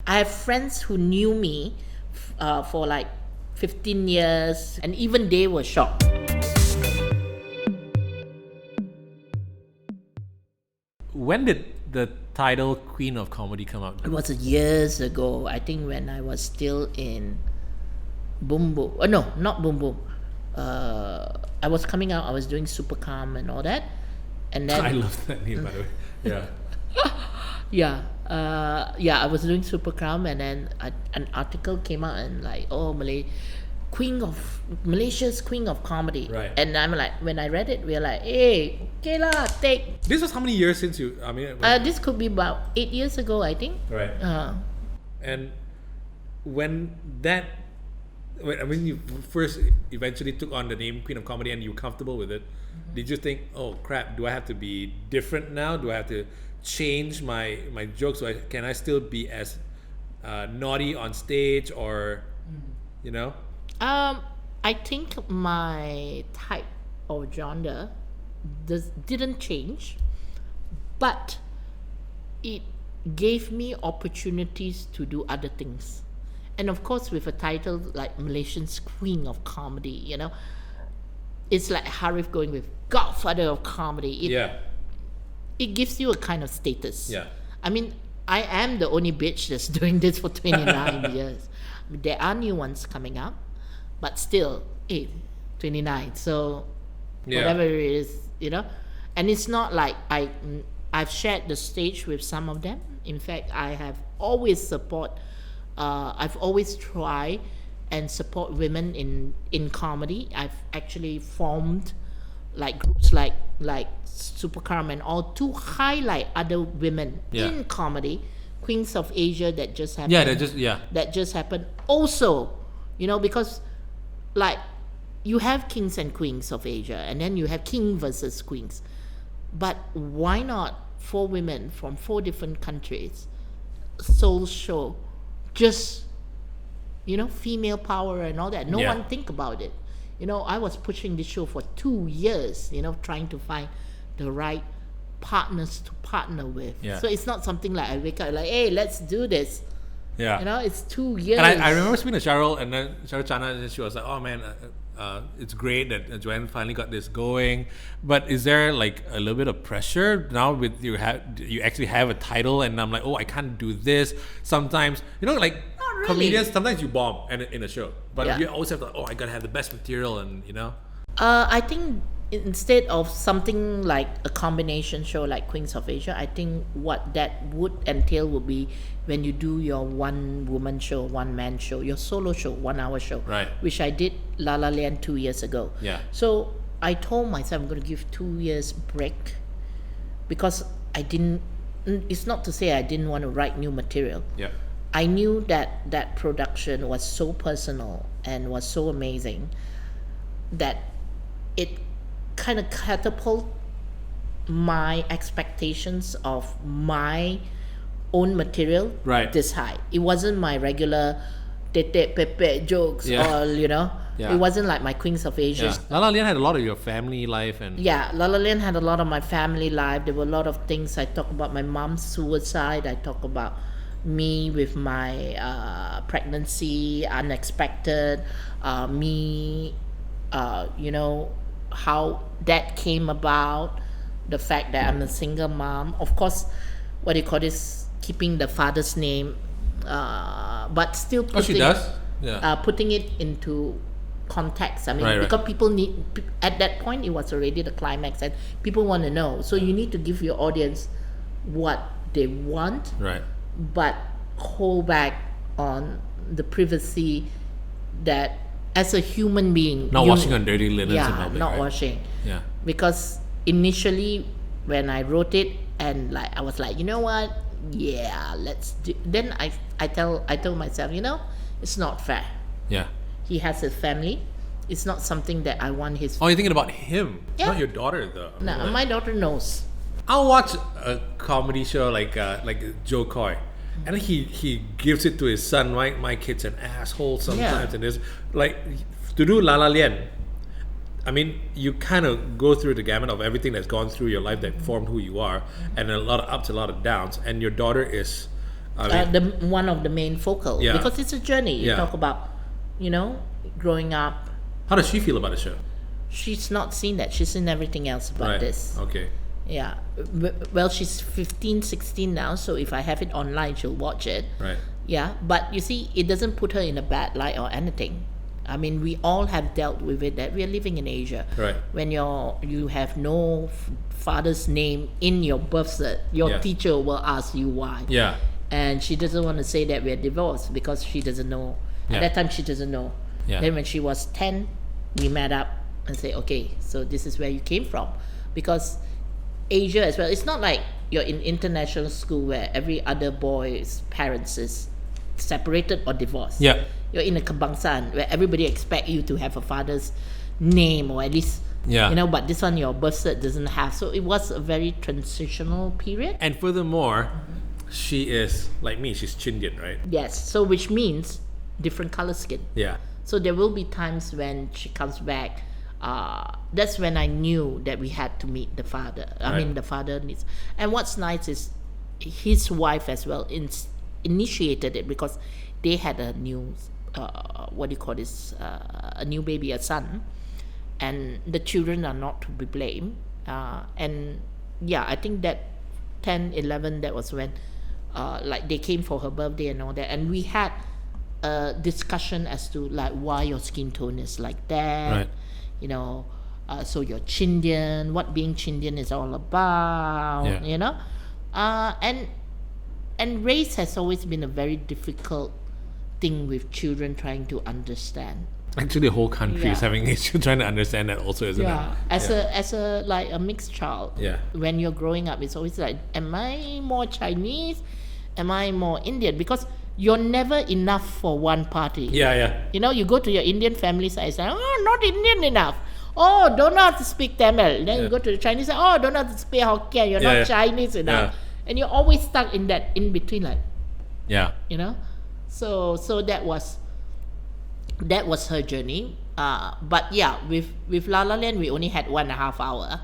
I have friends who knew me for like 15 years, and even they were shocked. When did the title Queen of Comedy come out? It was years ago. I think when I was still in Boom Boom. No, not Boom Boom. I was coming out. I was doing Super Calm and all that, and then I love that name, by the way. Yeah. I was doing Super Calm, and then an article came out and like, oh, Malaysia's Queen of Comedy. Right. And I'm like, when I read it, we are like, hey, okay lah, take. This was how many years since you? I mean, This could be about 8 years ago, I think. right. And when you first eventually took on the name Queen of Comedy and you were comfortable with it, did you think, oh crap, do I have to be different now? Do I have to change my jokes? Can I still be as naughty on stage, or you know? I think my type of genre didn't change, but it gave me opportunities to do other things. And of course, with a title like Malaysian's Queen of Comedy, you know, it's like Harif going with Godfather of Comedy. It gives you a kind of status. Yeah. I mean, I am the only bitch that's doing this for 29 years. I mean, there are new ones coming up, but still, 29. So whatever it is, you know. And it's not like I've shared the stage with some of them. In fact, I have always I've always tried and support women in comedy. I've actually formed like groups like Super Calm and all to highlight other women in comedy, Queens of Asia that just happened. That just happened. Also, you know, because like you have kings and queens of Asia, and then you have king versus queens. But why not 4 women from 4 different countries, soul show, just, you know, female power and all that. No one think about it. You know, I was pushing this show for 2 years, you know, trying to find the right partners to partner with. So it's not something like I wake up like, hey, let's do this. You know, it's 2 years. And I remember speaking to Cheryl, and then Cheryl Chana, and she was like, oh man, it's great that Joanne finally got this going. But is there like a little bit of pressure now with you actually have a title, and I'm like, oh, I can't do this. Sometimes, you know, like comedians, sometimes you bomb in a show, but you always have to, I gotta have the best material, and you know. I think instead of something like a combination show like Queens of Asia, I think what that would entail would be when you do your one woman show, one man show, your solo show, 1 hour show, right? Which I did La La Land 2 years ago. So I told myself I'm going to give 2 years break, because it's not to say I didn't want to write new material. I knew that production was so personal and was so amazing that it kind of catapult my expectations of my own material this high. It wasn't my regular tete pepe jokes or, you know, it wasn't like my Queens of Asia. La La Land had a lot of your family life, and La La Land had a lot of my family life. There were a lot of things. I talk about my mom's suicide. I talk about me with my pregnancy, unexpected, me, you know, how that came about, the fact that I'm a single mom. Of course, what do you call this? Keeping the father's name, but still putting, she does? Putting it into context. I mean, because people need, at that point, it was already the climax, and people want to know. So you need to give your audience what they want, but hold back on the privacy that, as a human being, not washing on dirty linens, not washing. Because initially, when I wrote it, and like I was like, you know what? Let's do. Then I told myself, you know, it's not fair. He has a family. It's not something that I want his. Oh, you're thinking about him, not your daughter, though. No, my daughter knows. I'll watch a comedy show like Joe Coy, and he gives it to his son. My kid's an asshole sometimes, and there's like to do La La Land. I mean, you kind of go through the gamut of everything that's gone through your life that formed who you are, and a lot of ups, a lot of downs. And your daughter is one of the main focal, Yeah. because it's a journey. You Yeah. talk about, growing up. How does she feel about the show? She's not seen that. She's seen everything else about Right. this. Okay. Yeah. Well, she's 15, 16 now, so if I have it online, she'll watch it. Right. Yeah, but you see, it doesn't put her in a bad light or anything. I mean, we all have dealt with it, that we are living in Asia. Right. When you have no father's name in your birth cert, your Yeah. teacher will ask you why. Yeah. And she doesn't want to say that we're divorced because she doesn't know. Yeah. At that time, she doesn't know. Yeah. Then when she was 10, we met up and say, okay, so this is where you came from. Because Asia as well, it's not like you're in international school where every other boy's parents is separated or divorced. Yeah. You're in a Kebangsaan where everybody expect you to have a father's name, or at least, Yeah. but this one your birth cert doesn't have. So it was a very transitional period. And furthermore, she is like me. She's Chindian, right? Yes, so which means different color skin. Yeah. So there will be times when she comes back. That's when I knew that we had to meet the father. I Right. mean, the father needs. And what's nice is his wife as well initiated it, because they had a new, a new baby, a son, and the children are not to be blamed. And yeah, I think that 10, 11, that was when, like they came for her birthday and all that, and we had a discussion as to like why your skin tone is like that. Right. So you're Chindian, what being Chindian is all about. Yeah. And race has always been a very difficult thing with children trying to understand. Actually, the whole country is Yeah. having issue trying to understand that also, isn't Yeah, it? as a like a mixed child. Yeah. When you're growing up, it's always like, am I more Chinese? Am I more Indian? Because you're never enough for one party. Yeah. You go to your Indian family side, say, oh, not Indian enough. Oh, don't know how to speak Tamil. Then you go to the Chinese side, oh, don't know how to speak Hokkien. You're not Chinese enough. Yeah. And you're always stuck in that in between, like, Yeah. So that was her journey. But yeah, with La La Land, we only had 1.5 hour.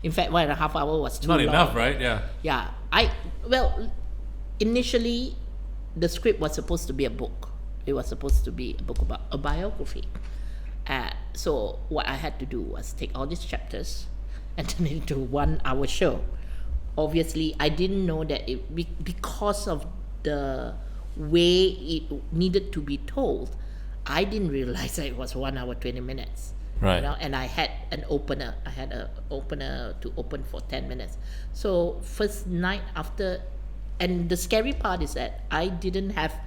In fact, 1.5 hour was too Not long. enough, right? Yeah. Yeah, initially, the script was supposed to be a book. It was supposed to be a book about a biography. So what I had to do was take all these chapters and turn it into 1 hour show. Obviously, I didn't know that because of the way it needed to be told, I didn't realize that it was 1 hour 20 minutes. Right. And I had an opener. I had an opener to open for 10 minutes. So first night after, and the scary part is that I didn't have,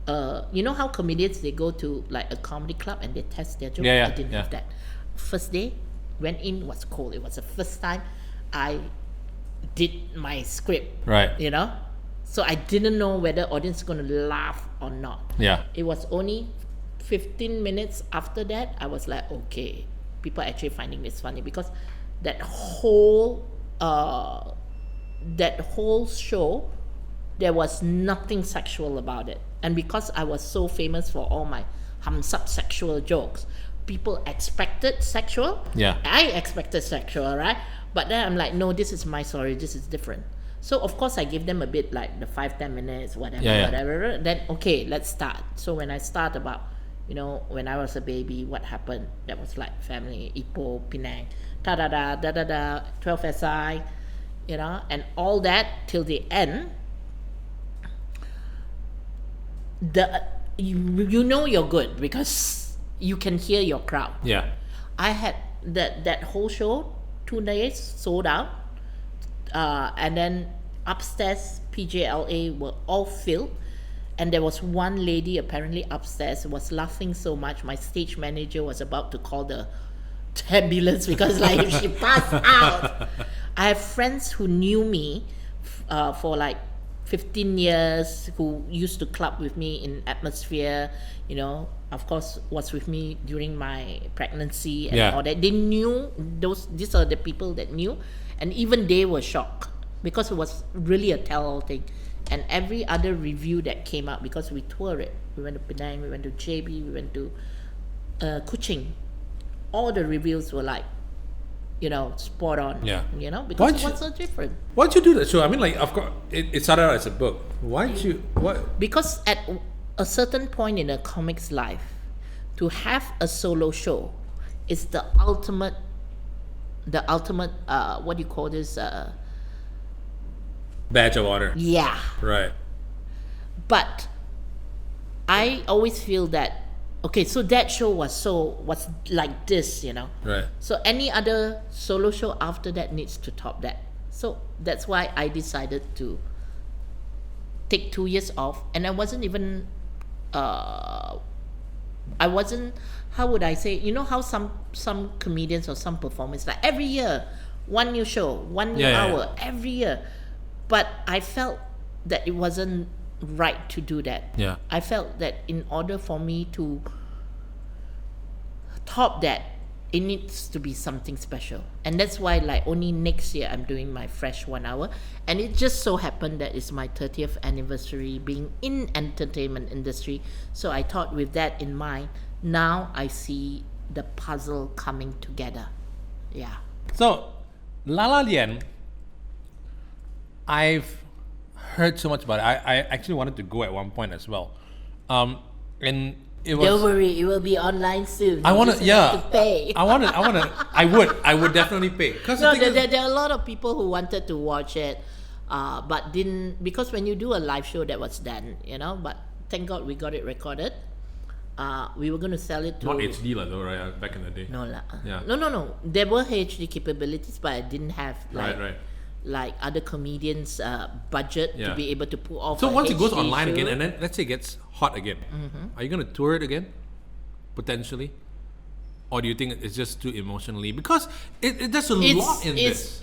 how comedians, they go to like a comedy club and they test their joke? Yeah, I didn't yeah. have that. First day, went in, was cold. It was the first time I did my script. Right. So I didn't know whether audience is going to laugh or not. Yeah. It was only 15 minutes after that, I was like, okay, people are actually finding this funny, because that whole show, there was nothing sexual about it. And because I was so famous for all my sexual jokes, people expected sexual. Yeah. I expected sexual, right? But then I'm like, no, this is my story, this is different. So of course I give them a bit like the 5-10 minutes, whatever, Yeah. whatever. Then okay, let's start. So when I start about, when I was a baby, what happened? That was like family, Ipoh, Penang, 12 SI, and all that till the end. You're good because you can hear your crowd. Yeah. I had that whole show, 2 days sold out, and then upstairs PJLA were all filled, and there was one lady apparently upstairs was laughing so much, my stage manager was about to call the ambulance because like she passed out. I have friends who knew me for like 15 years, who used to club with me in Atmosphere, of course was with me during my pregnancy and all that. They knew these are the people that knew, and even they were shocked because it was really a tell-all thing. And every other review that came out, because we toured it, we went to Penang, we went to JB, we went to Kuching, all the reviews were like, spot on. Yeah. Because Why'd what's so different? Why'd you do that show? I mean, like, of course, it started out as a book. Why'd you? What? Because at a certain point in a comic's life, to have a solo show is the ultimate. What do you call this? Badge of honor. Yeah. Right. But I always feel that so that show was like this, Right. So any other solo show after that needs to top that. So that's why I decided to take 2 years off, and I wasn't even how would I say, how some comedians or some performers, like every year one new show, one new hour, every year. But I felt that it wasn't right to do that. Yeah. I felt that in order for me to top that, it needs to be something special. And that's why, like, only next year I'm doing my fresh 1 hour. And it just so happened that it's my 30th anniversary being in entertainment industry. So I thought, with that in mind, now I see the puzzle coming together. Yeah. So, La La Land, I've heard so much about it. I actually wanted to go at one point as well. And it was. Don't worry, it will be online soon. I want to to pay. I would definitely pay. No, there are a lot of people who wanted to watch it, but didn't, because when you do a live show, that was done, but thank God we got it recorded. We were going to sell it to... Not HD though, right? Back in the day. No, Yeah. No. There were HD capabilities, but I didn't have Right. like other comedians' budget to be able to pull off. So once it goes HD online show. again, and then let's say it gets hot again, are you going to tour it again? Potentially? Or do you think it's just too emotionally? Because there's a lot in this.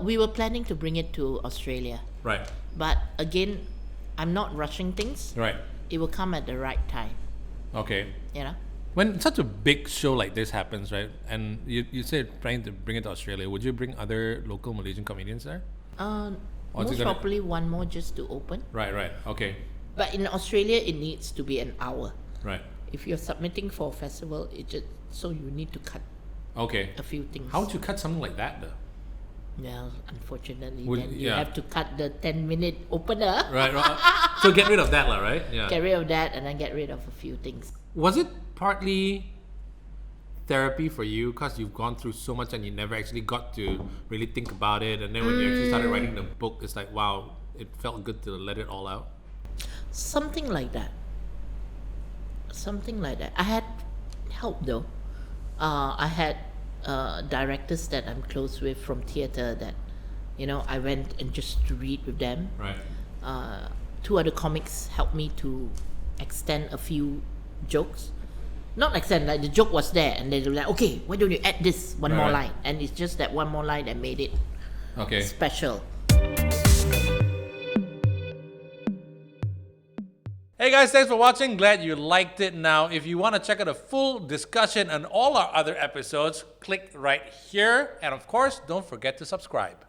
We were planning to bring it to Australia. Right. But again, I'm not rushing things. Right. It will come at the right time. Okay. You know? When such a big show like this happens, right, and you say trying to bring it to Australia, would you bring other local Malaysian comedians there? Or is Most it gonna- probably one more just to open. Right. Okay. But in Australia, it needs to be an hour. Right. If you're submitting for a festival, so you need to cut Okay. a few things. How would you cut something like that though? Well, unfortunately, Would- then you yeah. have to cut the 10-minute opener. Right. So get rid of that, right? Yeah. Get rid of that, and then get rid of a few things. Was it partly therapy for you because you've gone through so much and you never actually got to really think about it, and then when you actually started writing the book, it's like, wow, it felt good to let it all out? Something like that. I had help though. I had directors that I'm close with from theatre that, I went and just to read with them. Right. 2 other comics helped me to extend a few jokes. Not extend, like the joke was there, and they were like, okay, why don't you add this one more Right. line? And it's just that one more line that made it Okay. special. Hey guys, thanks for watching. Glad you liked it. Now, if you want to check out a full discussion on all our other episodes, click right here. And of course, don't forget to subscribe.